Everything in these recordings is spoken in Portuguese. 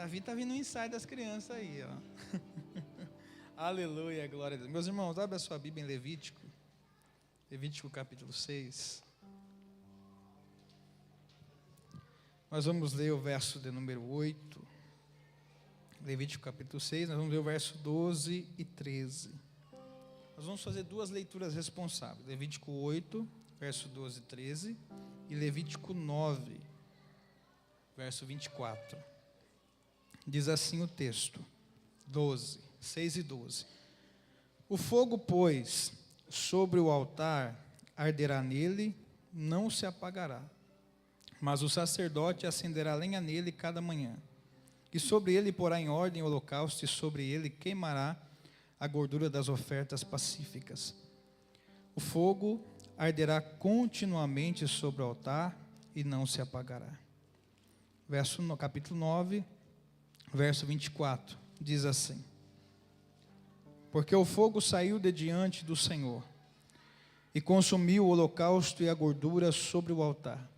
Davi está vindo um ensaio das crianças aí, ó. Aleluia, glória a Deus. Meus irmãos, abre a sua Bíblia em Levítico. Levítico capítulo 6. Nós vamos ler o verso de número 8. Levítico capítulo 6, nós vamos ler o verso 12 e 13. Nós vamos fazer duas leituras responsáveis. Levítico 8, verso 12 e 13. E Levítico 9, verso 24. Diz assim o texto, 6 e 12. O fogo, pois, sobre o altar arderá nele, não se apagará. Mas o sacerdote acenderá lenha nele cada manhã. E sobre ele porá em ordem o holocausto, e sobre ele queimará a gordura das ofertas pacíficas. O fogo arderá continuamente sobre o altar, e não se apagará. Capítulo 9, verso 24, diz assim: Porque o fogo saiu de diante do Senhor, e consumiu o holocausto e a gordura sobre o altar.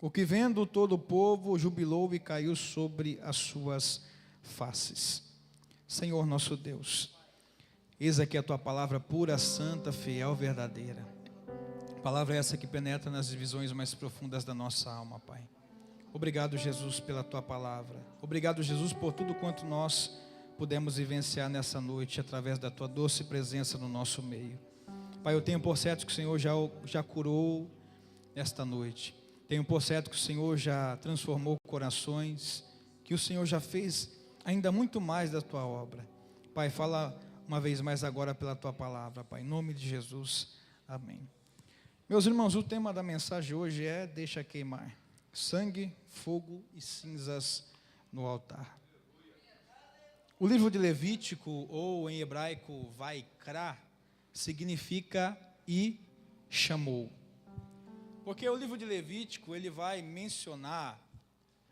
O que vendo todo o povo jubilou e caiu sobre as suas faces. Senhor nosso Deus, eis aqui a tua palavra pura, santa, fiel, verdadeira. Palavra essa que penetra nas divisões mais profundas da nossa alma, Pai. Obrigado, Jesus, pela tua palavra. Obrigado, Jesus, por tudo quanto nós pudemos vivenciar nessa noite através da tua doce presença no nosso meio. Pai, eu tenho por certo que o Senhor já curou esta noite. Tenho por certo que o Senhor já transformou corações, que o Senhor já fez ainda muito mais da tua obra. Pai, fala uma vez mais agora pela tua palavra, Pai, em nome de Jesus, amém. Meus irmãos, o tema da mensagem hoje é: deixa queimar, sangue, fogo e cinzas no altar. O livro de Levítico, ou em hebraico Vaikra, significa e chamou. Porque o livro de Levítico, ele vai mencionar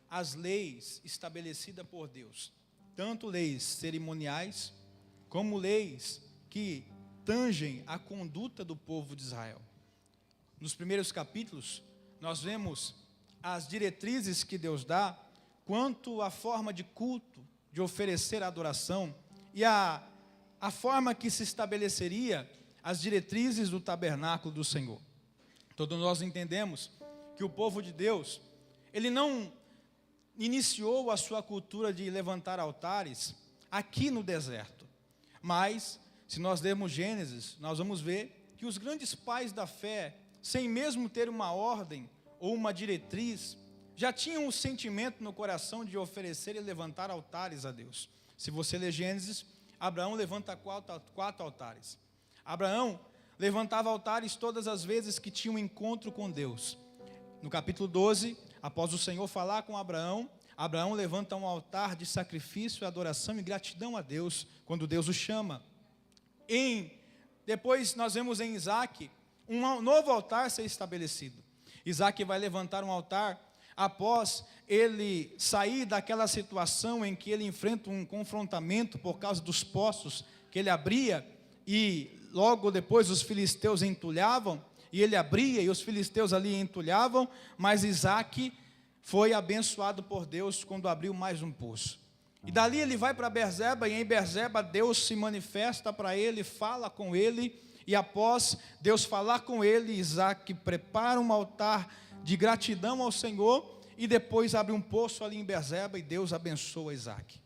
as leis estabelecidas por Deus, tanto leis cerimoniais, como leis que tangem a conduta do povo de Israel. Nos primeiros capítulos, nós vemos as diretrizes que Deus dá quanto à forma de culto, de oferecer adoração, e a forma que se estabeleceria as diretrizes do tabernáculo do Senhor. Todos nós entendemos que o povo de Deus, ele não iniciou a sua cultura de levantar altares aqui no deserto, mas, se nós lermos Gênesis, nós vamos ver que os grandes pais da fé, sem mesmo ter uma ordem ou uma diretriz, já tinham o sentimento no coração de oferecer e levantar altares a Deus. Se você ler Gênesis, Abraão levanta quatro altares. Abraão levantava altares todas as vezes que tinha um encontro com Deus. No capítulo 12, após o Senhor falar com Abraão, Abraão levanta um altar de sacrifício, adoração e gratidão a Deus, quando Deus o chama. Depois nós vemos em Isaac um novo altar ser estabelecido. Isaac vai levantar um altar após ele sair daquela situação em que ele enfrenta um confrontamento por causa dos poços que ele abria, e logo depois os filisteus entulhavam, e ele abria e os filisteus ali entulhavam, mas Isaac foi abençoado por Deus quando abriu mais um poço. E dali ele vai para Beerseba, e em Beerseba Deus se manifesta para ele, fala com ele, e após Deus falar com ele, Isaac prepara um altar de gratidão ao Senhor, e depois abre um poço ali em Beerseba, e Deus abençoa Isaac.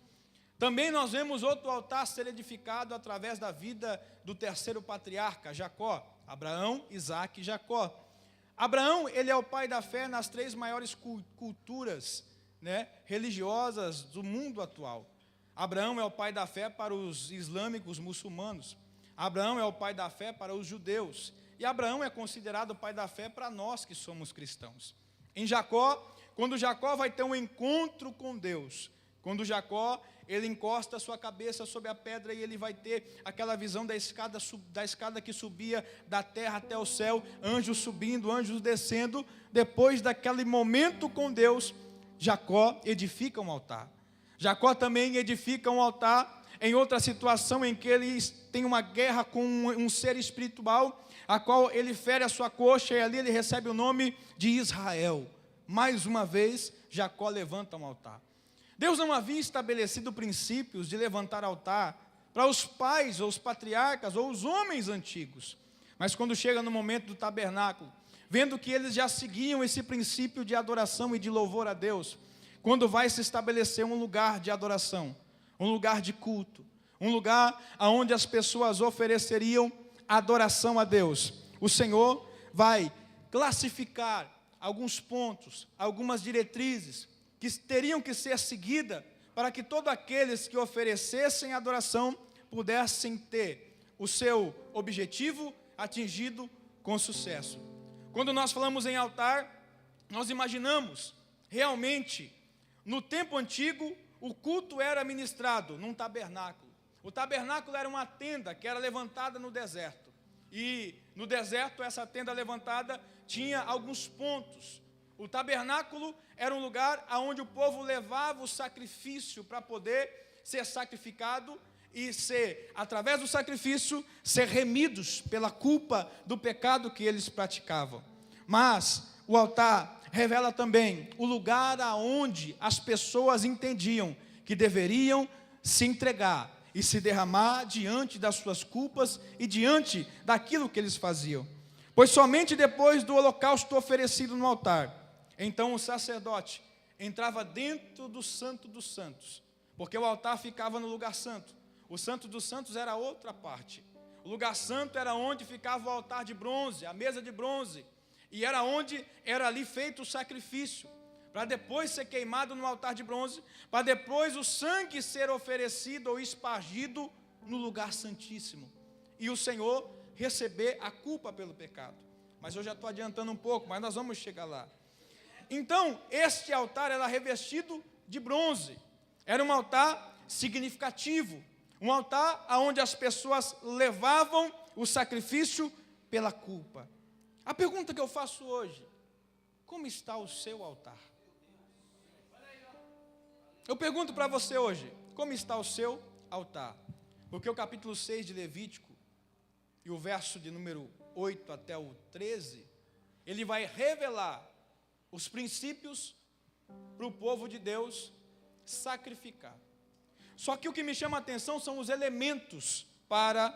Também nós vemos outro altar ser edificado através da vida do terceiro patriarca, Jacó. Abraão, Isaac e Jacó. Abraão, ele é o pai da fé nas três maiores culturas, religiosas do mundo atual. Abraão é o pai da fé para os islâmicos muçulmanos. Abraão é o pai da fé para os judeus. E Abraão é considerado o pai da fé para nós que somos cristãos. Em Jacó, quando Jacó vai ter um encontro com Deus, quando Jacó, ele encosta a sua cabeça sobre a pedra e ele vai ter aquela visão da escada que subia da terra até o céu, anjos subindo, anjos descendo. Depois daquele momento com Deus, Jacó edifica um altar. Jacó também edifica um altar em outra situação em que ele tem uma guerra com um ser espiritual, a qual ele fere a sua coxa, e ali ele recebe o nome de Israel. Mais uma vez, Jacó levanta um altar. Deus não havia estabelecido princípios de levantar altar para os pais, ou os patriarcas, ou os homens antigos. Mas quando chega no momento do tabernáculo, vendo que eles já seguiam esse princípio de adoração e de louvor a Deus, quando vai se estabelecer um lugar de adoração, um lugar de culto, um lugar onde as pessoas ofereceriam adoração a Deus, o Senhor vai classificar alguns pontos, algumas diretrizes que teriam que ser seguidas para que todos aqueles que oferecessem adoração pudessem ter o seu objetivo atingido com sucesso. Quando nós falamos em altar, nós imaginamos realmente, no tempo antigo, o culto era ministrado num tabernáculo. O tabernáculo era uma tenda que era levantada no deserto. E no deserto, essa tenda levantada tinha alguns pontos. O tabernáculo era um lugar onde o povo levava o sacrifício para poder ser sacrificado e ser, através do sacrifício, ser remidos pela culpa do pecado que eles praticavam. Mas o altar revela também o lugar aonde as pessoas entendiam que deveriam se entregar e se derramar diante das suas culpas e diante daquilo que eles faziam. Pois somente depois do holocausto oferecido no altar, então o sacerdote entrava dentro do Santo dos Santos, porque o altar ficava no lugar santo. O Santo dos Santos era outra parte. O lugar santo era onde ficava o altar de bronze, a mesa de bronze, e era onde era ali feito o sacrifício, para depois ser queimado no altar de bronze, para depois o sangue ser oferecido ou espargido no lugar santíssimo, e o Senhor receber a culpa pelo pecado. Mas eu já estou adiantando um pouco, mas nós vamos chegar lá. Então, este altar era revestido de bronze, era um altar significativo, um altar onde as pessoas levavam o sacrifício pela culpa. A pergunta que eu faço hoje: como está o seu altar? Eu pergunto para você hoje, como está o seu altar? Porque o capítulo 6 de Levítico, e o verso de número 8 até o 13, ele vai revelar os princípios para o povo de Deus sacrificar. Só que o que me chama a atenção são os elementos para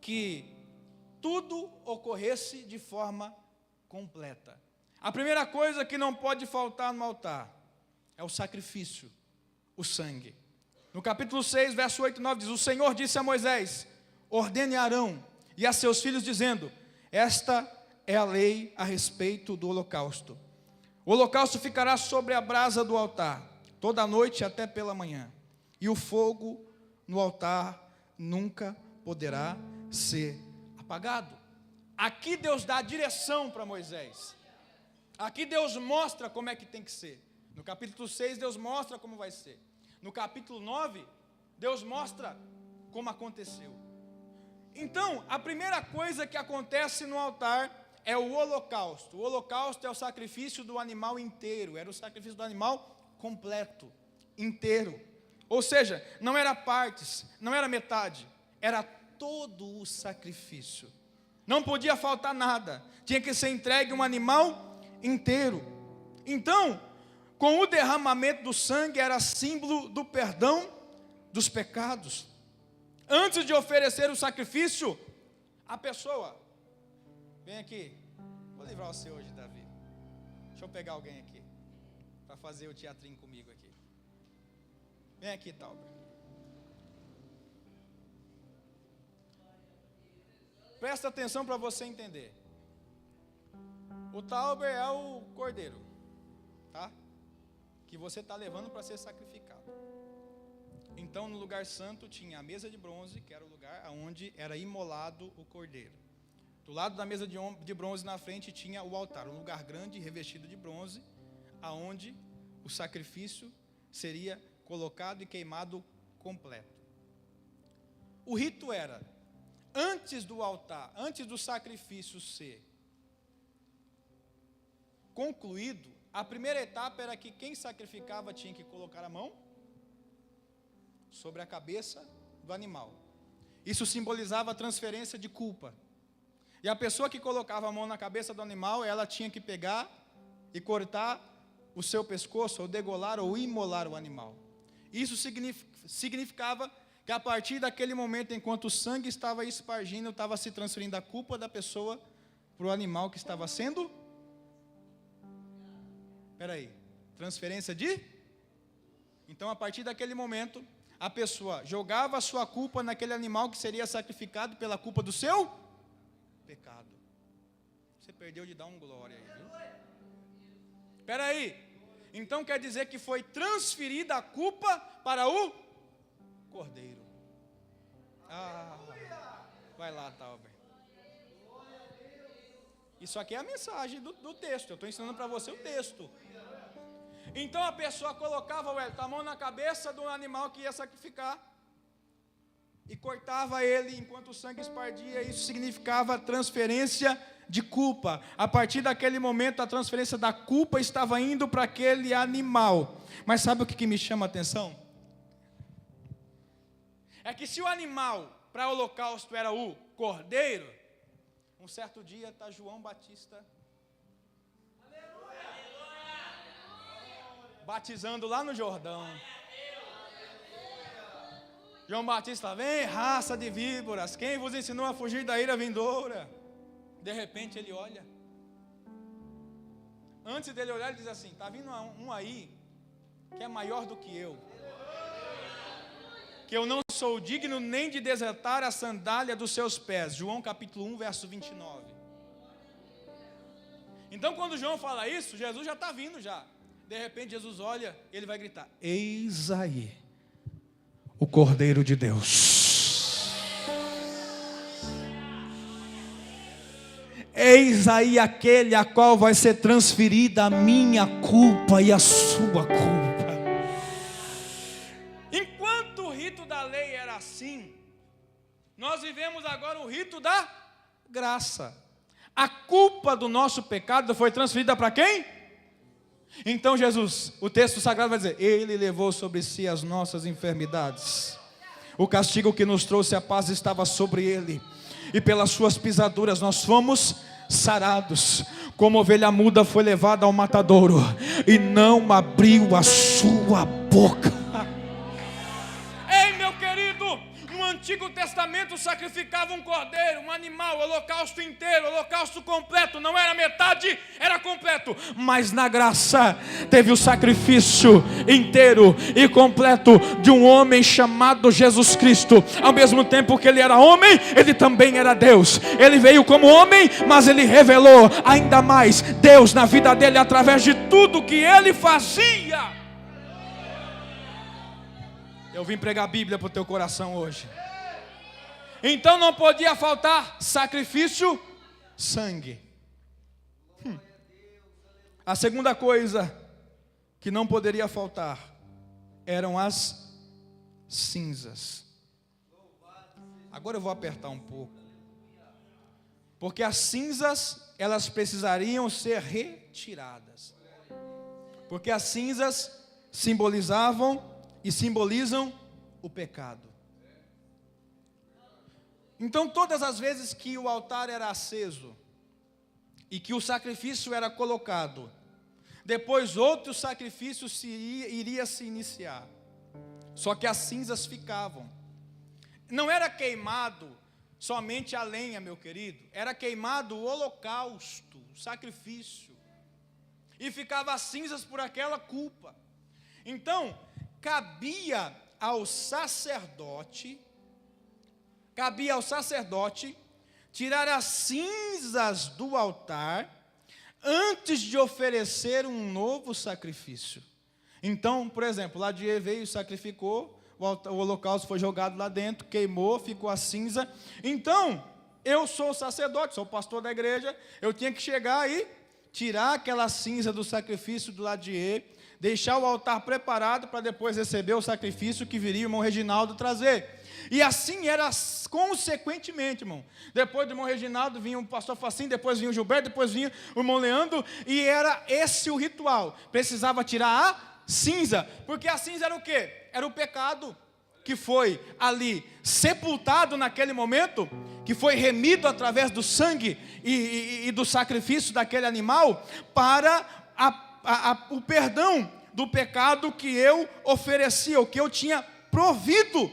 que tudo ocorresse de forma completa. A primeira coisa que não pode faltar no altar é o sacrifício, o sangue. No capítulo 6, verso 8 e 9 diz: o Senhor disse a Moisés: ordene a Arão e a seus filhos, dizendo: esta é a lei a respeito do holocausto. O holocausto ficará sobre a brasa do altar, toda a noite até pela manhã, e o fogo no altar nunca poderá ser apagado. Aqui Deus dá a direção para Moisés. Aqui Deus mostra como é que tem que ser. No capítulo 6, Deus mostra como vai ser. No capítulo 9, Deus mostra como aconteceu. Então, a primeira coisa que acontece no altar é o holocausto. O holocausto é o sacrifício do animal inteiro, era o sacrifício do animal completo, inteiro. Ou seja, não era partes, não era metade, era todo o sacrifício. Não podia faltar nada, tinha que ser entregue um animal inteiro. Então, com o derramamento do sangue era símbolo do perdão dos pecados. Antes de oferecer o sacrifício, a pessoa, vem aqui, vou livrar você hoje, Davi. Deixa eu pegar alguém aqui, para fazer o teatrinho comigo aqui. Vem aqui, Tauber. Presta atenção para você entender. O Tauber é o cordeiro, tá? Que você está levando para ser sacrificado. Então, no lugar santo tinha a mesa de bronze, que era o lugar onde era imolado o cordeiro. Do lado da mesa de bronze, na frente, tinha o altar, um lugar grande revestido de bronze, aonde o sacrifício seria colocado e queimado completo. O rito era, antes do altar, antes do sacrifício ser concluído, a primeira etapa era que quem sacrificava tinha que colocar a mão sobre a cabeça do animal. Isso simbolizava a transferência de culpa. E a pessoa que colocava a mão na cabeça do animal, ela tinha que pegar e cortar o seu pescoço, ou degolar ou imolar o animal. Isso significava que a partir daquele momento, enquanto o sangue estava espargindo, estava se transferindo a culpa da pessoa para o animal que estava sendo. Espera aí, transferência de? Então, a partir daquele momento, a pessoa jogava a sua culpa naquele animal que seria sacrificado pela culpa do seu pecado. Você perdeu de dar um glória aí, viu? Espera aí, então quer dizer que foi transferida a culpa para o cordeiro. Vai lá, Talber. Isso aqui é a mensagem do texto. Eu estou ensinando para você o texto. Então a pessoa colocava a mão na cabeça do animal que ia sacrificar e cortava ele enquanto o sangue espargia. Isso significava transferência de culpa. A partir daquele momento, a transferência da culpa estava indo para aquele animal. Mas sabe o que me chama a atenção? É que se o animal para o holocausto era o cordeiro, um certo dia está João Batista batizando lá no Jordão. João Batista, vem, raça de víboras, quem vos ensinou a fugir da ira vindoura? De repente ele olha. Antes dele olhar, ele diz assim: está vindo um aí que é maior do que eu não sou digno nem de desatar a sandália dos seus pés. João capítulo 1, verso 29. Então quando João fala isso, Jesus já está vindo já. De repente Jesus olha, ele vai gritar: eis aí o Cordeiro de Deus. Eis aí aquele a qual vai ser transferida a minha culpa e a sua culpa. Enquanto o rito da lei era assim, nós vivemos agora o rito da graça. A culpa do nosso pecado foi transferida para quem? Então Jesus, o texto sagrado vai dizer: Ele levou sobre si as nossas enfermidades. O castigo que nos trouxe a paz estava sobre Ele, e pelas suas pisaduras nós fomos sarados. Como ovelha muda foi levada ao matadouro, e não abriu a sua boca. Ei, meu querido, no Antigo Testamento sacrificava um cordeiro, um animal, holocausto inteiro, holocausto completo. Não era metade, era completo. Mas na graça teve o sacrifício inteiro e completo de um homem chamado Jesus Cristo. Ao mesmo tempo que ele era homem, ele também era Deus. Ele veio como homem, mas ele revelou ainda mais Deus na vida dele através de tudo que ele fazia. Eu vim pregar a Bíblia para o teu coração hoje. Então não podia faltar sacrifício, sangue. A segunda coisa que não poderia faltar eram as cinzas. Agora eu vou apertar um pouco, porque as cinzas, elas precisariam ser retiradas, porque as cinzas simbolizavam e simbolizam o pecado. Então todas as vezes que o altar era aceso e que o sacrifício era colocado, depois outro sacrifício iria se iniciar. Só que as cinzas ficavam. Não era queimado somente a lenha, meu querido, era queimado o holocausto, o sacrifício, e ficava as cinzas por aquela culpa. Então cabia ao sacerdote tirar as cinzas do altar antes de oferecer um novo sacrifício. Então, por exemplo, Ladier veio e sacrificou, o holocausto foi jogado lá dentro, queimou, ficou a cinza. Então, eu sou sacerdote, sou pastor da igreja, eu tinha que chegar e tirar aquela cinza do sacrifício do Ladier, deixar o altar preparado para depois receber o sacrifício que viria o irmão Reginaldo trazer. E assim era consequentemente, irmão. Depois do irmão Reginaldo vinha o pastor Facinho, depois vinha o Gilberto, depois vinha o irmão Leandro, e era esse o ritual. Precisava tirar a cinza, porque a cinza era o quê? Era o pecado que foi ali sepultado naquele momento, que foi remido através do sangue e do sacrifício daquele animal, para o perdão do pecado que eu oferecia, o que eu tinha provido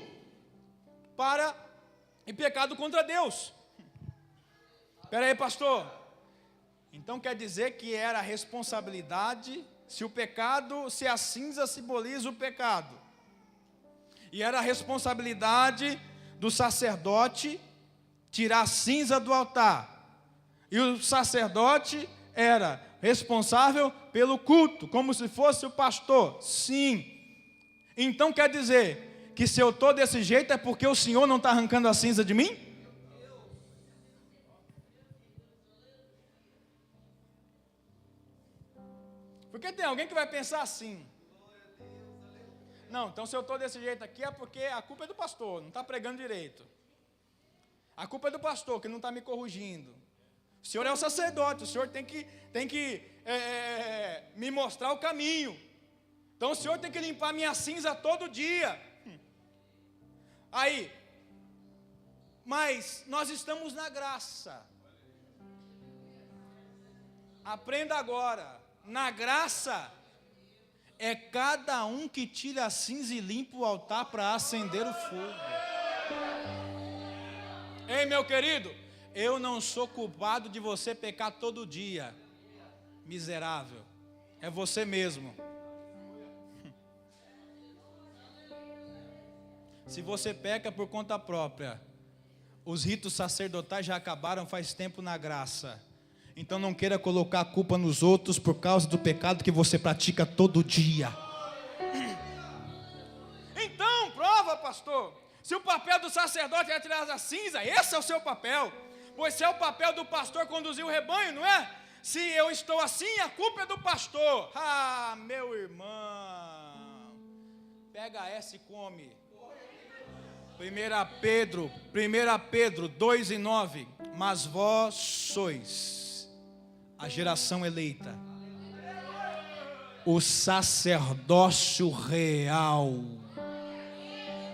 para em pecado contra Deus. Espera aí, pastor. Então quer dizer que era a responsabilidade, se a cinza simboliza o pecado, e era a responsabilidade do sacerdote tirar a cinza do altar, e o sacerdote era responsável pelo culto, como se fosse o pastor. Sim. Então quer dizer que se eu estou desse jeito é porque o Senhor não está arrancando a cinza de mim? Porque tem alguém que vai pensar assim: não, então se eu estou desse jeito aqui é porque a culpa é do pastor, não está pregando direito. A culpa é do pastor que não está me corrigindo. O senhor é o sacerdote, o senhor tem que me mostrar o caminho. Então o senhor tem que limpar minha cinza todo dia. Aí, mas nós estamos na graça. Aprenda agora, na graça é cada um que tira a cinza e limpa o altar para acender o fogo. Ei, meu querido, eu não sou culpado de você pecar todo dia, miserável, é você mesmo. Se você peca por conta própria, os ritos sacerdotais já acabaram faz tempo na graça. Então não queira colocar a culpa nos outros por causa do pecado que você pratica todo dia. Então, prova, pastor. Se o papel do sacerdote é tirar a cinza, esse é o seu papel. Pois se é o papel do pastor conduzir o rebanho, não é? Se eu estou assim, a culpa é do pastor. Ah, meu irmão, pega essa e come. 1 Pedro 2:9. Mas vós sois a geração eleita, o sacerdócio real.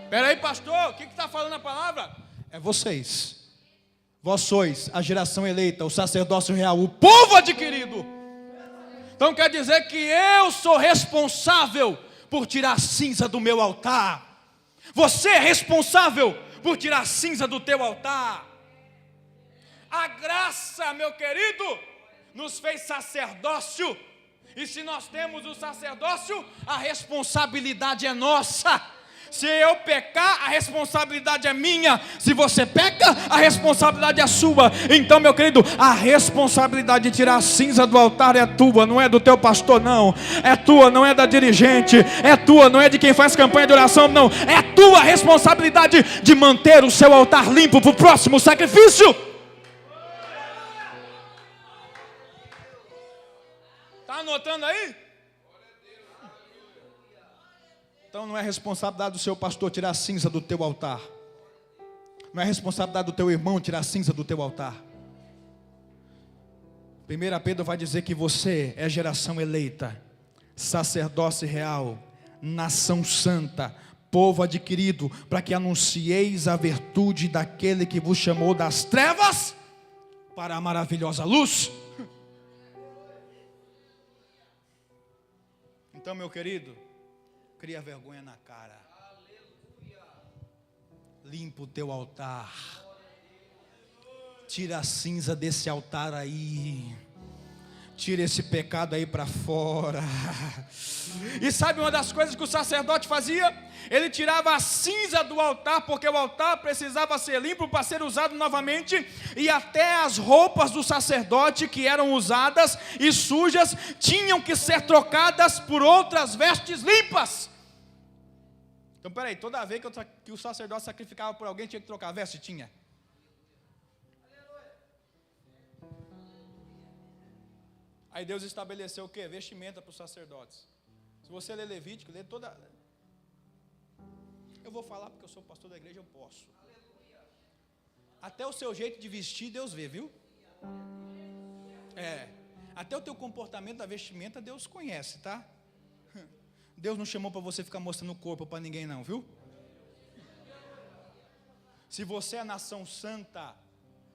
Espera aí, pastor, o que está falando a palavra? É vocês. Vós sois a geração eleita, o sacerdócio real, o povo adquirido. Então quer dizer que eu sou responsável por tirar a cinza do meu altar. Você é responsável por tirar a cinza do teu altar. A graça, meu querido, nos fez sacerdócio. E se nós temos o sacerdócio, a responsabilidade é nossa. Se eu pecar, a responsabilidade é minha. Se você peca, a responsabilidade é sua. Então, meu querido, a responsabilidade de tirar a cinza do altar é tua, não é do teu pastor, não. É tua, não é da dirigente. É tua, não é de quem faz campanha de oração, não. É tua responsabilidade de manter o seu altar limpo para o próximo sacrifício. Está anotando aí? Então não é responsabilidade do seu pastor tirar a cinza do teu altar. Não é responsabilidade do teu irmão tirar a cinza do teu altar. 1 Pedro vai dizer que você é geração eleita, sacerdócio real, nação santa, povo adquirido, para que anuncieis a virtude daquele que vos chamou das trevas para a maravilhosa luz. Então, meu querido, cria vergonha na cara. Limpa o teu altar. Tira a cinza desse altar aí. Tira esse pecado aí para fora. E sabe uma das coisas que o sacerdote fazia? Ele tirava a cinza do altar, porque o altar precisava ser limpo para ser usado novamente. E até as roupas do sacerdote que eram usadas e sujas tinham que ser trocadas por outras vestes limpas. Então peraí, toda vez que o sacerdote sacrificava por alguém, tinha que trocar a veste? Tinha. Aí Deus estabeleceu o quê? Vestimenta para os sacerdotes. Se você ler Levítico, lê toda... Eu vou falar porque eu sou pastor da igreja, eu posso. Até o seu jeito de vestir, Deus vê, viu? Até o teu comportamento da vestimenta, Deus conhece, tá? Deus não chamou para você ficar mostrando o corpo para ninguém não, viu? Se você é nação santa,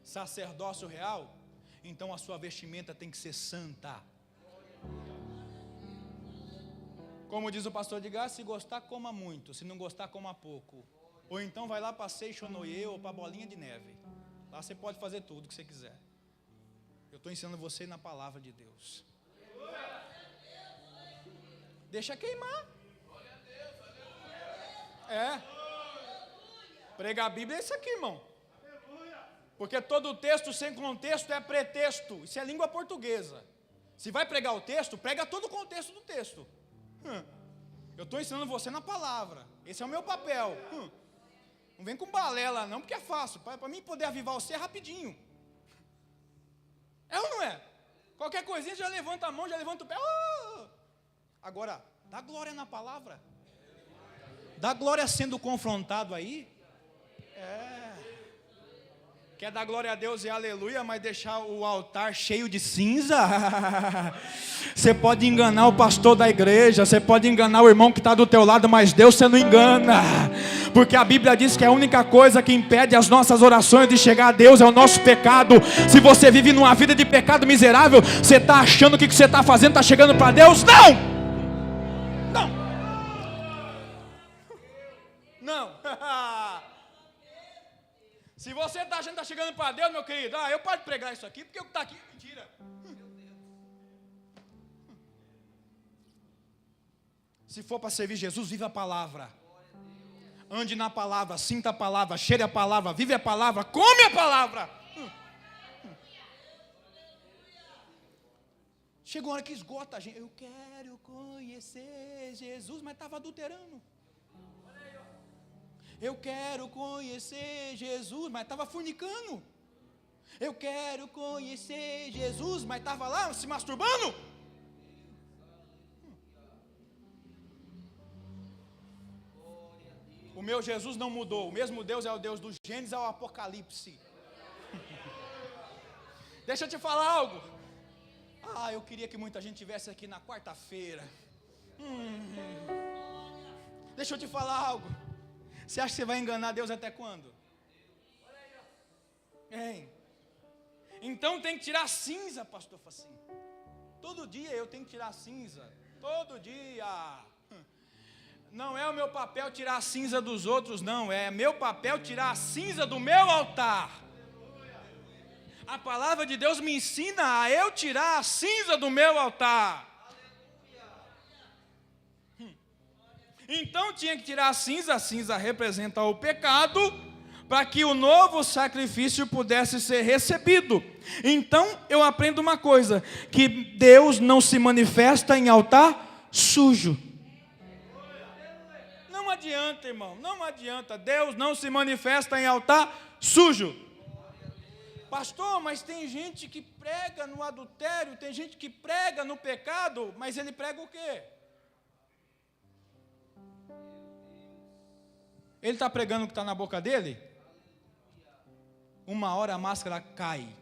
sacerdócio real, então a sua vestimenta tem que ser santa. Como diz o pastor Edgar, se gostar, coma muito. Se não gostar, coma pouco. Ou então vai lá para Seixonoye ou para Bolinha de Neve. Lá você pode fazer tudo que você quiser. Eu estou ensinando você na palavra de Deus. Deixa queimar. Pregar a Bíblia é isso aqui, irmão. Porque todo texto sem contexto é pretexto. Isso é língua portuguesa. Se vai pregar o texto, prega todo o contexto do texto. Eu estou ensinando você na palavra. Esse é o meu papel. Não vem com balela não, porque é fácil. Para mim poder avivar você é rapidinho. É ou não é? Qualquer coisinha já levanta a mão, já levanta o pé. Agora, dá glória na palavra. Dá glória sendo confrontado aí. Quer dar glória a Deus e aleluia, mas deixar o altar cheio de cinza? Você pode enganar o pastor da igreja, você pode enganar o irmão que está do teu lado, mas Deus você não engana. Porque a Bíblia diz que a única coisa que impede as nossas orações de chegar a Deus é o nosso pecado. Se você vive numa vida de pecado miserável, você está achando que o que você está fazendo está chegando para Deus? Não! Se você está achando que está chegando para Deus, meu querido, eu posso pregar isso aqui, porque o que está aqui é mentira. Se for para servir Jesus, vive a palavra. Ande na palavra, sinta a palavra, cheire a palavra, vive a palavra, come a palavra. Chega uma hora que esgota a gente. Eu quero conhecer Jesus, mas estava adulterando. Eu quero conhecer Jesus, mas estava fornicando. Eu quero conhecer Jesus, mas estava lá se masturbando. O meu Jesus não mudou. O mesmo Deus é o Deus do Gênesis ao Apocalipse. Deixa eu te falar algo. Eu queria que muita gente estivesse aqui na quarta-feira. Deixa eu te falar algo. Você acha que você vai enganar Deus até quando? Então tem que tirar cinza, pastor Facinho. Todo dia eu tenho que tirar cinza. Todo dia. Não é o meu papel tirar a cinza dos outros, não. É meu papel tirar a cinza do meu altar. A palavra de Deus me ensina a eu tirar a cinza do meu altar. Então tinha que tirar a cinza representa o pecado, para que o novo sacrifício pudesse ser recebido. Então eu aprendo uma coisa, que Deus não se manifesta em altar sujo. Não adianta, irmão, não adianta, Deus não se manifesta em altar sujo. Pastor, mas tem gente que prega no adultério, tem gente que prega no pecado, mas ele prega o quê? Ele está pregando o que está na boca dele? Uma hora a máscara cai.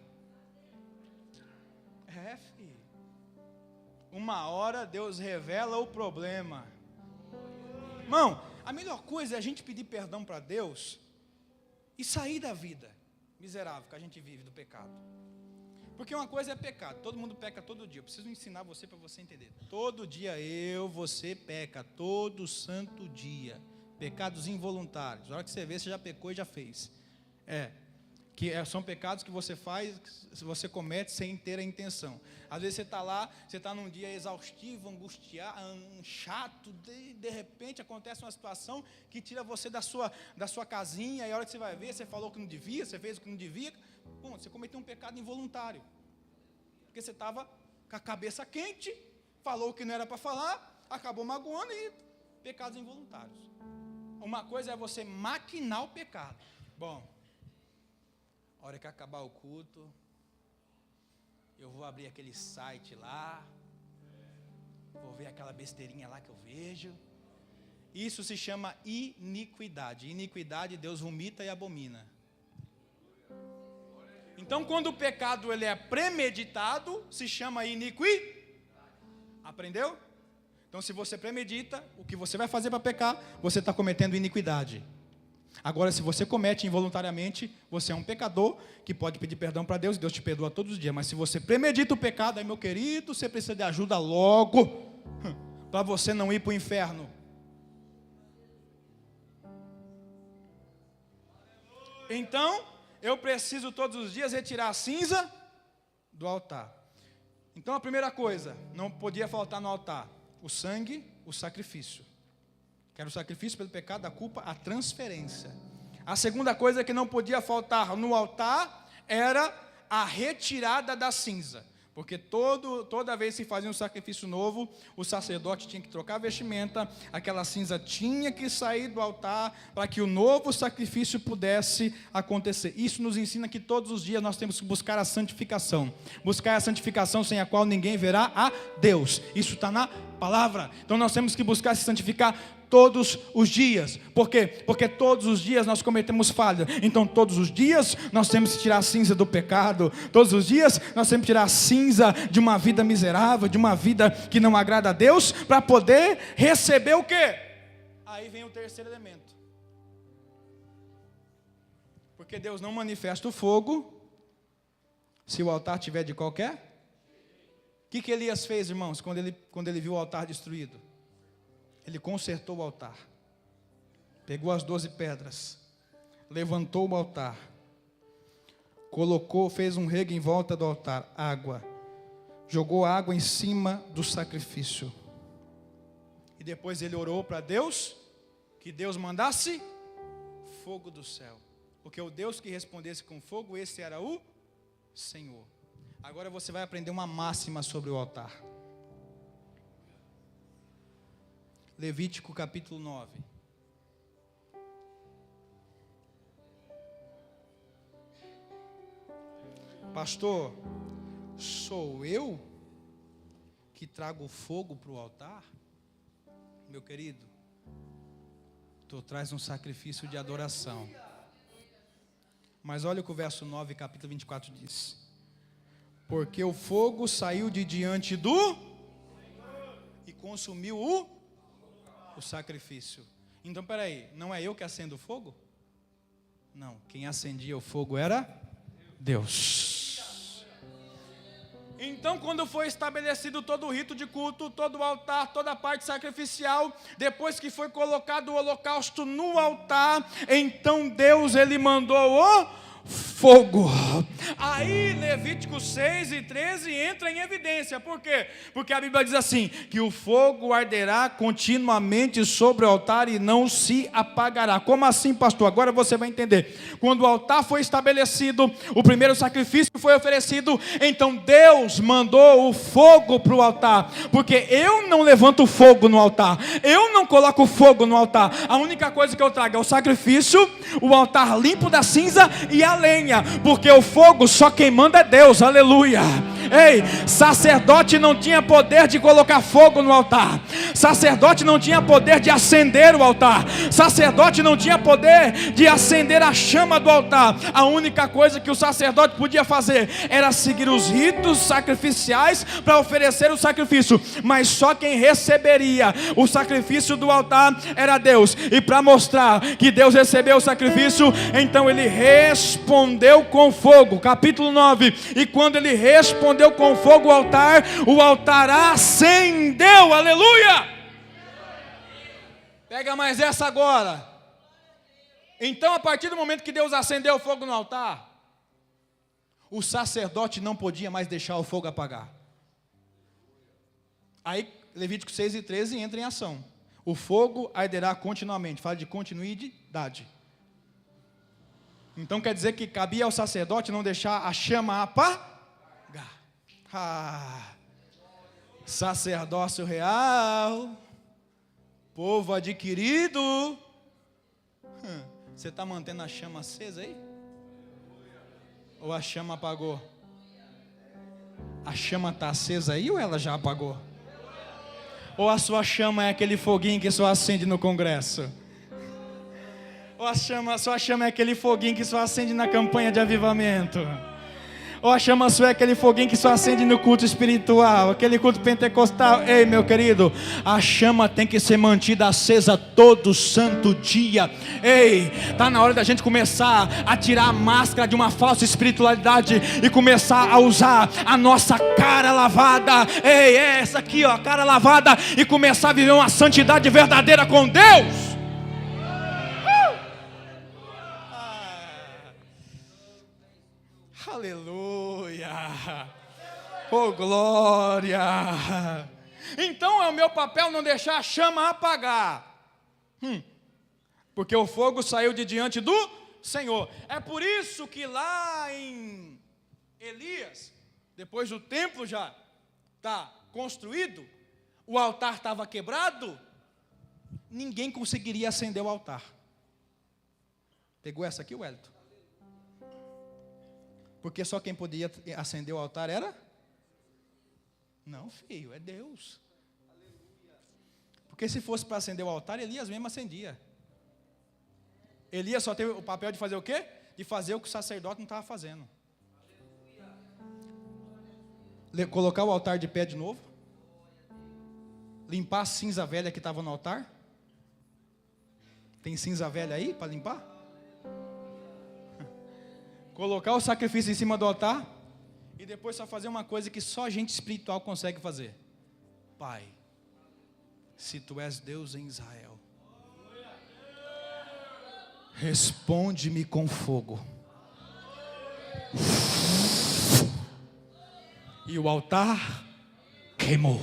Filho. Uma hora Deus revela o problema. Irmão, a melhor coisa é a gente pedir perdão para Deus e sair da vida miserável que a gente vive do pecado. Porque uma coisa é pecado, todo mundo peca todo dia. Eu preciso ensinar você para você entender. Todo dia você peca, todo santo dia. Pecados involuntários. Na hora que você vê, você já pecou e já fez. São pecados que você faz, você comete sem ter a intenção. Às vezes você está lá, você está num dia exaustivo, angustiado, chato, de repente acontece uma situação que tira você da sua casinha, e a hora que você vai ver, você falou que não devia, você fez o que não devia, você cometeu um pecado involuntário. Porque você estava com a cabeça quente, falou o que não era para falar, acabou magoando e pecados involuntários. Uma coisa é você maquinar o pecado. Bom, a hora que acabar o culto, eu vou abrir aquele site lá, vou ver aquela besteirinha lá que eu vejo. Isso se chama iniquidade. Iniquidade Deus vomita e abomina. Então quando o pecado ele é premeditado, se chama iniquidade. Aprendeu? Então se você premedita, o que você vai fazer para pecar, você está cometendo iniquidade. Agora, se você comete involuntariamente, você é um pecador que pode pedir perdão para Deus, e Deus te perdoa todos os dias. Mas se você premedita o pecado, aí meu querido, você precisa de ajuda logo. para você não ir para o inferno. Então, eu preciso todos os dias retirar a cinza do altar. Então, a primeira coisa, não podia faltar no altar: o sangue, o sacrifício. Que era o sacrifício pelo pecado, a culpa, a transferência. A segunda coisa que não podia faltar no altar era a retirada da cinza. Porque toda vez que fazia um sacrifício novo, o sacerdote tinha que trocar a vestimenta, aquela cinza tinha que sair do altar para que o novo sacrifício pudesse acontecer. Isso nos ensina que todos os dias nós temos que buscar a santificação. Buscar a santificação sem a qual ninguém verá a Deus. Isso está na palavra. Então nós temos que buscar se santificar todos os dias. Por quê? Porque todos os dias nós cometemos falha. Então todos os dias nós temos que tirar a cinza do pecado. Todos os dias nós temos que tirar a cinza de uma vida miserável, de uma vida que não agrada a Deus, para poder receber o quê? Aí vem o terceiro elemento. Porque Deus não manifesta o fogo se o altar tiver de qualquer. O que Elias fez, irmãos, quando ele viu o altar destruído? Ele consertou o altar, pegou as 12 pedras, levantou o altar, fez um rego em volta do altar, água, jogou água em cima do sacrifício, e depois ele orou para Deus, que Deus mandasse fogo do céu, porque o Deus que respondesse com fogo, esse era o Senhor. Agora você vai aprender uma máxima sobre o altar. Levítico capítulo 9. Pastor, sou eu que trago fogo para o altar? Meu querido, tu traz um sacrifício de adoração. Mas olha o que o verso 9, capítulo 24 diz: porque o fogo saiu de diante do e consumiu o sacrifício. Então, peraí, não é eu que acendo o fogo? Não, quem acendia o fogo era Deus. Então, quando foi estabelecido todo o rito de culto, todo o altar, toda a parte sacrificial, depois que foi colocado o holocausto no altar, então Deus, ele mandou o fogo. Aí Levítico 6 e 13 entra em evidência. Por quê? Porque a Bíblia diz assim, que o fogo arderá continuamente sobre o altar e não se apagará. Como assim, pastor? Agora você vai entender. Quando o altar foi estabelecido, o primeiro sacrifício foi oferecido, então Deus mandou o fogo para o altar, porque eu não levanto fogo no altar, eu não coloco fogo no altar. A única coisa que eu trago é o sacrifício, o altar limpo da cinza e a lenha, porque o fogo só quem manda é Deus, aleluia. Ei, sacerdote não tinha poder de colocar fogo no altar, sacerdote não tinha poder de acender o altar, sacerdote não tinha poder de acender a chama do altar. A única coisa que o sacerdote podia fazer era seguir os ritos sacrificiais para oferecer o sacrifício, mas só quem receberia o sacrifício do altar era Deus. E para mostrar que Deus recebeu o sacrifício, então ele respondeu com fogo, capítulo 9, e quando ele respondeu com fogo o altar acendeu, aleluia. Pega mais essa agora. Então, a partir do momento que Deus acendeu o fogo no altar, o sacerdote não podia mais deixar o fogo apagar. Aí Levítico 6 e 13 entra em ação. O fogo arderá continuamente. Fala de continuidade. Então quer dizer que cabia ao sacerdote não deixar a chama apagar. Sacerdócio real, povo adquirido. Você está mantendo a chama acesa aí? Ou a chama apagou? A chama está acesa aí ou ela já apagou? Ou a sua chama é aquele foguinho que só acende no congresso? Ou a sua chama é aquele foguinho que só acende na campanha de avivamento? Ou a chama sua é aquele foguinho que só acende no culto espiritual, aquele culto pentecostal? Ei, meu querido, a chama tem que ser mantida acesa todo santo dia. Ei, está na hora da gente começar a tirar a máscara de uma falsa espiritualidade e começar a usar a nossa cara lavada. Ei, é essa aqui, ó, a cara lavada, e começar a viver uma santidade verdadeira com Deus. Aleluia, oh glória. Então é o meu papel não deixar a chama apagar, porque o fogo saiu de diante do Senhor. É por isso que lá em Elias, depois do templo já está construído, o altar estava quebrado, ninguém conseguiria acender o altar. Pegou essa aqui, Wellington? Porque só quem podia acender o altar era? Não, filho, é Deus. Porque se fosse para acender o altar, Elias mesmo acendia. Elias só teve o papel de fazer o quê? De fazer o que o sacerdote não estava fazendo. Colocar o altar de pé de novo. Limpar a cinza velha que estava no altar. Tem cinza velha aí para limpar? Colocar o sacrifício em cima do altar. E depois só fazer uma coisa que só gente espiritual consegue fazer. Pai, se tu és Deus em Israel, responde-me com fogo. E o altar queimou.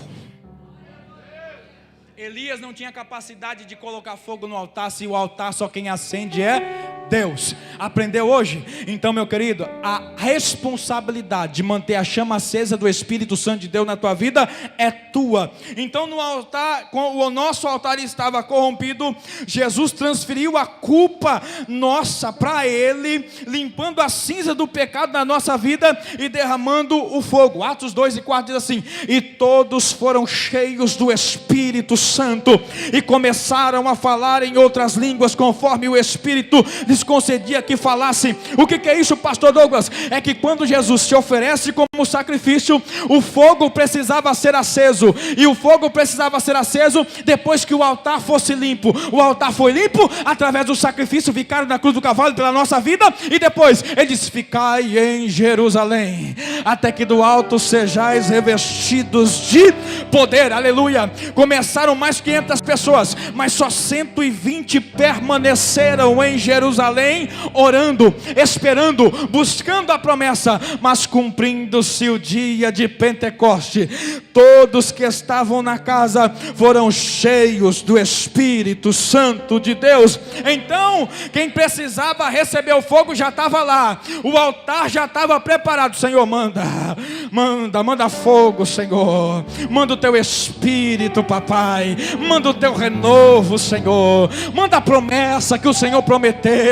Elias não tinha capacidade de colocar fogo no altar, se o altar só quem acende é Deus. Aprendeu hoje? Então, meu querido, a responsabilidade de manter a chama acesa do Espírito Santo de Deus na tua vida é tua. Então, no altar, o nosso altar estava corrompido, Jesus transferiu a culpa nossa para Ele, limpando a cinza do pecado na nossa vida e derramando o fogo. Atos 2:4 diz assim: e todos foram cheios do Espírito Santo e começaram a falar em outras línguas conforme o Espírito lhes concedia que falassem. O que é isso, pastor Douglas? É que quando Jesus se oferece como sacrifício, o fogo precisava ser aceso, e o fogo precisava ser aceso depois que o altar fosse limpo. O altar foi limpo através do sacrifício vicário na cruz do Calvário pela nossa vida, e depois ele diz: ficai em Jerusalém, até que do alto sejais revestidos de poder. Aleluia. Começaram mais 500 pessoas, mas só 120 permaneceram em Jerusalém, orando, esperando, buscando a promessa. Mas cumprindo-se o dia de Pentecoste, todos que estavam na casa foram cheios do Espírito Santo de Deus. Então, quem precisava receber o fogo já estava lá, o altar já estava preparado. Senhor, manda fogo, Senhor, manda o teu Espírito, papai, manda o teu renovo, Senhor, manda a promessa que o Senhor prometeu.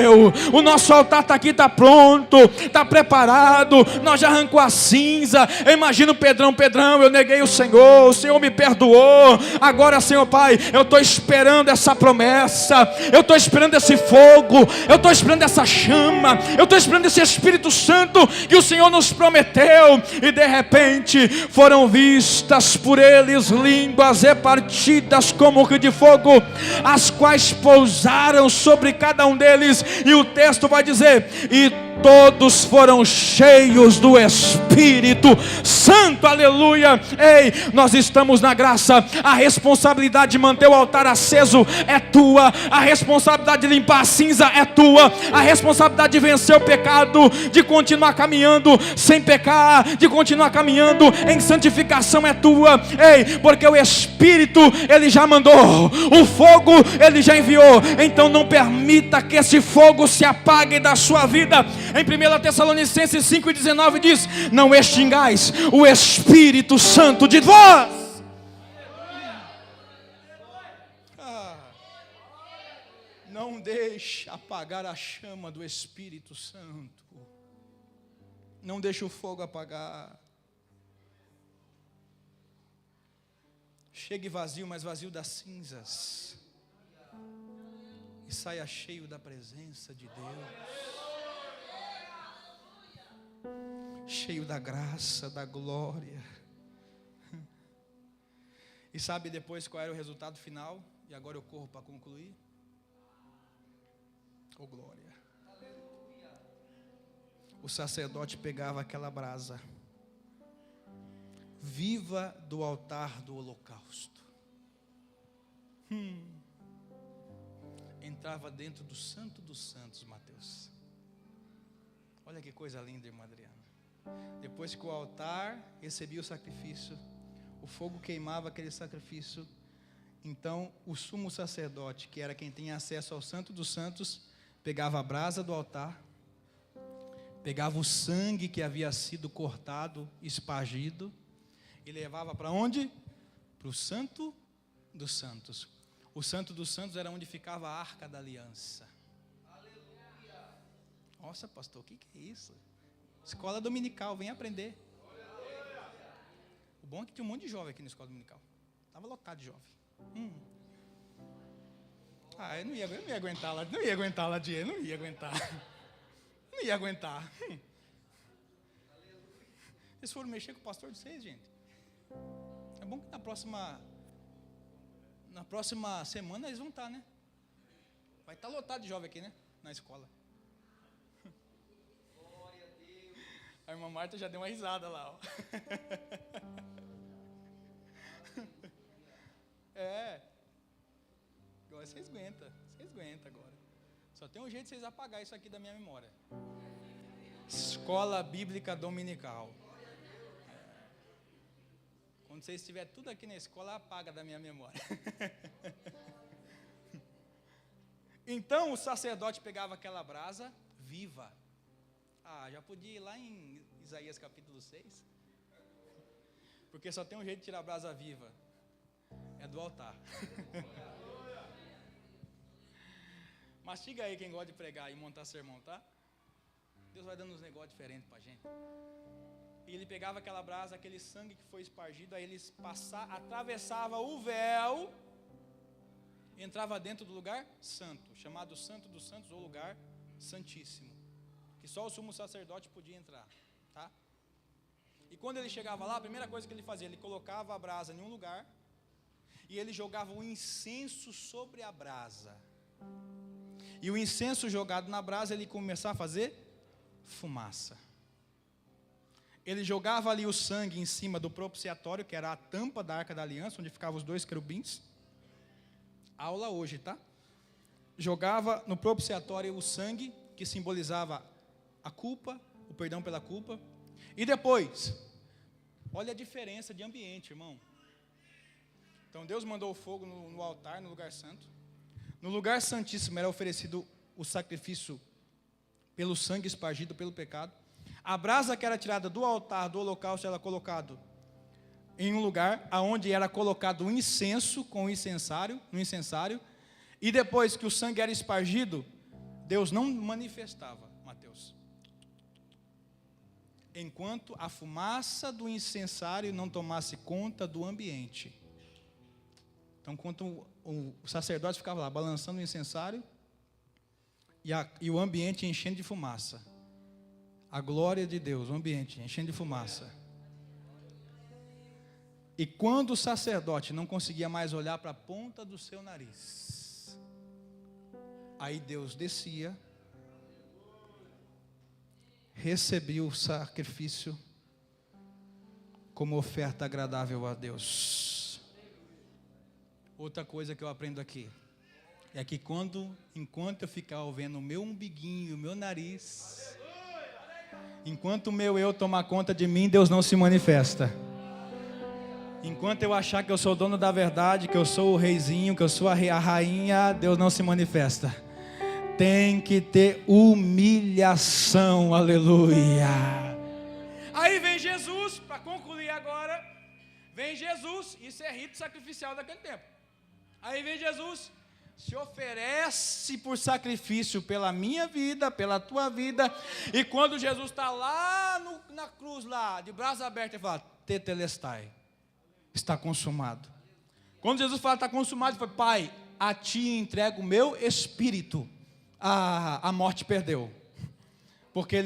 O nosso altar está aqui, está pronto, está preparado, nós já arrancou a cinza. Eu imagino Pedrão, eu neguei o Senhor me perdoou, agora, Senhor Pai, eu estou esperando essa promessa, eu estou esperando esse fogo, eu estou esperando essa chama, eu estou esperando esse Espírito Santo que o Senhor nos prometeu. E de repente foram vistas por eles línguas repartidas como que de fogo, as quais pousaram sobre cada um deles. E o texto vai dizer: e todos foram cheios do Espírito Santo. Aleluia. Ei, nós estamos na graça. A responsabilidade de manter o altar aceso é tua, a responsabilidade de limpar a cinza é tua, a responsabilidade de vencer o pecado, de continuar caminhando sem pecar, de continuar caminhando em santificação é tua. Ei, porque o Espírito ele já mandou, o fogo ele já enviou. Então não permita que esse fogo se apague da sua vida. Em 1 Tessalonicenses 5:19 diz: não extingais o Espírito Santo de vós. Não deixe apagar a chama do Espírito Santo. Não deixe o fogo apagar. Chegue vazio, mas vazio das cinzas, e saia cheio da presença de Deus. cheio da graça, da glória. E sabe depois qual era o resultado final? E agora eu corro para concluir. Oh glória. O sacerdote pegava aquela brasa viva do altar do holocausto. Entrava dentro do Santo dos Santos, Mateus. Olha que coisa linda, irmã Adriana. Depois que o altar recebia o sacrifício, o fogo queimava aquele sacrifício. Então o sumo sacerdote, que era quem tinha acesso ao Santo dos Santos, pegava a brasa do altar, pegava o sangue que havia sido cortado, espargido, e levava para onde? Para o Santo dos Santos. O Santo dos Santos era onde ficava a Arca da Aliança. Aleluia. Nossa, pastor, o que é isso? Escola dominical, vem aprender. O bom é que tinha um monte de jovem aqui na escola dominical. Estava lotado de jovem. Eu não ia aguentar lá, não ia aguentar. Vocês foram mexer com o pastor de vocês, gente. É bom que na próxima semana eles vão estar, né? Vai estar lotado de jovem aqui, né? Na escola. Glória a Deus. A irmã Marta já deu uma risada lá, ó. Agora vocês aguentam agora. Só tem um jeito de vocês apagar isso aqui da minha memória. Escola Bíblica Dominical. Quando vocês estiverem tudo aqui na escola, apaga da minha memória. Então o sacerdote pegava aquela brasa viva. Já podia ir lá em Isaías capítulo 6. Porque só tem um jeito de tirar a brasa viva. É do altar. Mastiga aí quem gosta de pregar e montar sermão, tá? Deus vai dando uns negócios diferentes pra gente. E ele pegava aquela brasa, aquele sangue que foi espargido, aí eles atravessava o véu, entrava dentro do lugar santo, chamado Santo dos Santos, ou lugar santíssimo, que só o sumo sacerdote podia entrar, tá? E quando ele chegava lá, a primeira coisa que ele fazia, ele colocava a brasa em um lugar, e ele jogava o incenso sobre a brasa. E o incenso jogado na brasa, ele começava a fazer fumaça. Ele jogava ali o sangue em cima do propiciatório, que era a tampa da Arca da Aliança, onde ficavam os dois querubins. Aula hoje, tá? Jogava no propiciatório o sangue, que simbolizava a culpa, o perdão pela culpa. E depois, olha a diferença de ambiente, irmão. Então Deus mandou o fogo no altar, no lugar santo. No lugar santíssimo era oferecido o sacrifício pelo sangue espargido pelo pecado. A brasa que era tirada do altar, do holocausto, era colocado em um lugar onde era colocado o incenso com o incensário, no incensário. E depois que o sangue era espargido, Deus não manifestava, Mateus, enquanto a fumaça do incensário não tomasse conta do ambiente. Então, enquanto o sacerdote ficava lá balançando o incensário e o ambiente enchendo de fumaça, a glória de Deus, o ambiente enchendo de fumaça. E quando o sacerdote não conseguia mais olhar para a ponta do seu nariz, aí Deus descia, recebia o sacrifício como oferta agradável a Deus. Outra coisa que eu aprendo aqui é que enquanto eu ficar vendo o meu umbiguinho, o meu nariz, enquanto o meu eu tomar conta de mim, Deus não se manifesta. Enquanto eu achar que eu sou o dono da verdade, que eu sou o reizinho, que eu sou a rainha, Deus não se manifesta. Tem que ter humilhação, aleluia. Aí vem Jesus, para concluir agora, vem Jesus, isso é rito sacrificial daquele tempo. Aí vem Jesus, se oferece por sacrifício pela minha vida, pela tua vida. E quando Jesus está lá na cruz, lá, de braços abertos, ele fala, tetelestai, está consumado. Quando Jesus fala, está consumado, ele fala, Pai, a ti entrego o meu espírito. A morte perdeu. Porque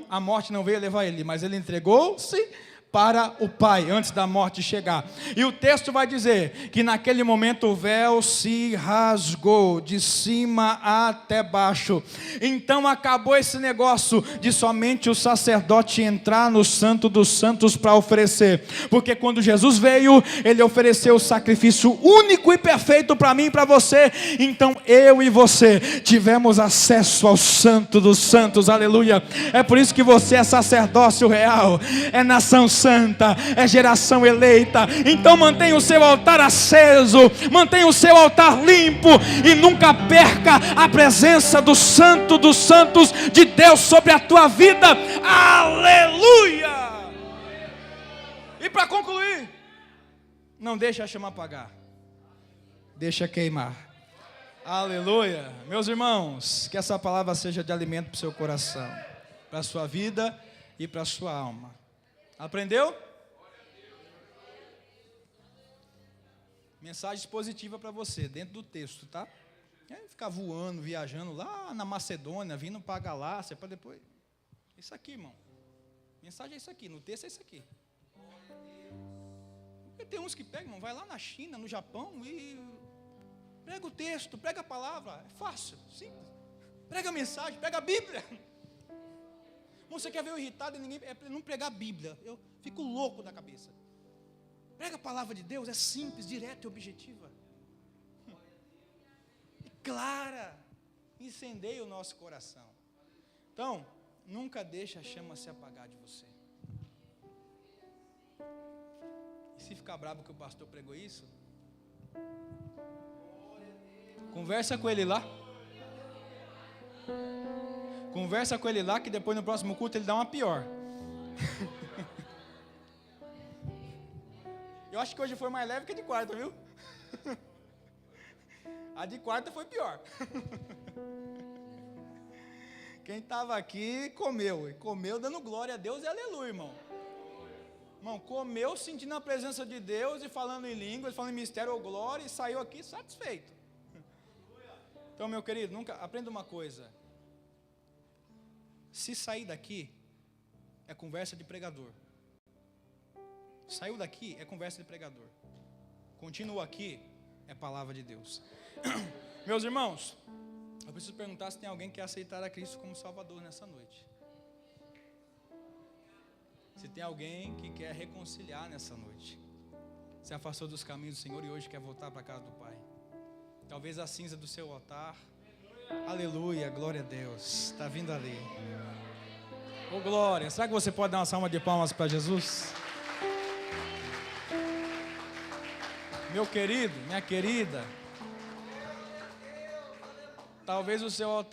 a morte não veio levar ele, mas ele entregou-se para o Pai, antes da morte chegar. E o texto vai dizer que naquele momento o véu se rasgou de cima até baixo. Então acabou esse negócio de somente o sacerdote entrar no Santo dos Santos para oferecer. Porque quando Jesus veio, ele ofereceu o sacrifício único e perfeito para mim e para você. Então eu e você tivemos acesso ao Santo dos Santos, aleluia. É por isso que você é sacerdócio real, é nação santa, é geração eleita. Então mantenha o seu altar aceso, mantenha o seu altar limpo e nunca perca a presença do Santo dos Santos de Deus sobre a tua vida. Aleluia! E para concluir, não deixa a chama apagar, deixa queimar. Aleluia! Meus irmãos, que essa palavra seja de alimento para o seu coração, para a sua vida e para a sua alma. Aprendeu? Mensagem positiva para você, dentro do texto, tá? Ficar voando, viajando lá na Macedônia, vindo para a Galácia, para depois. Isso aqui, irmão. Mensagem é isso aqui, no texto é isso aqui. Porque tem uns que pegam, irmão, vai lá na China, no Japão e prega o texto, prega a palavra. É fácil, simples. Prega a mensagem, prega a Bíblia. Você quer ver eu irritado e ninguém não pregar a Bíblia? Eu fico louco da cabeça. Prega a palavra de Deus, é simples, direta e objetiva. E clara, incendeia o nosso coração. Então, nunca deixe a chama se apagar de você. E se ficar bravo que o pastor pregou isso, conversa com ele lá. Conversa com ele lá, que depois no próximo culto ele dá uma pior. Eu acho que hoje foi mais leve que a de quarta, viu? A de quarta foi pior. Quem estava aqui comeu, e comeu dando glória a Deus e aleluia, irmão. Irmão, comeu sentindo a presença de Deus e falando em línguas, falando em mistério ou glória, e saiu aqui satisfeito. Então, meu querido, nunca aprenda uma coisa. Se sair daqui, é conversa de pregador. Saiu daqui, é conversa de pregador. Continua aqui, é palavra de Deus. Meus irmãos, eu preciso perguntar se tem alguém que quer aceitar a Cristo como Salvador nessa noite. Se tem alguém que quer reconciliar nessa noite. Se afastou dos caminhos do Senhor e hoje quer voltar para a casa do Pai. Talvez a cinza do seu altar. Aleluia, glória a Deus. Está vindo ali. Ô glória, será que você pode dar uma salva de palmas para Jesus? Meu querido, minha querida, talvez o seu altar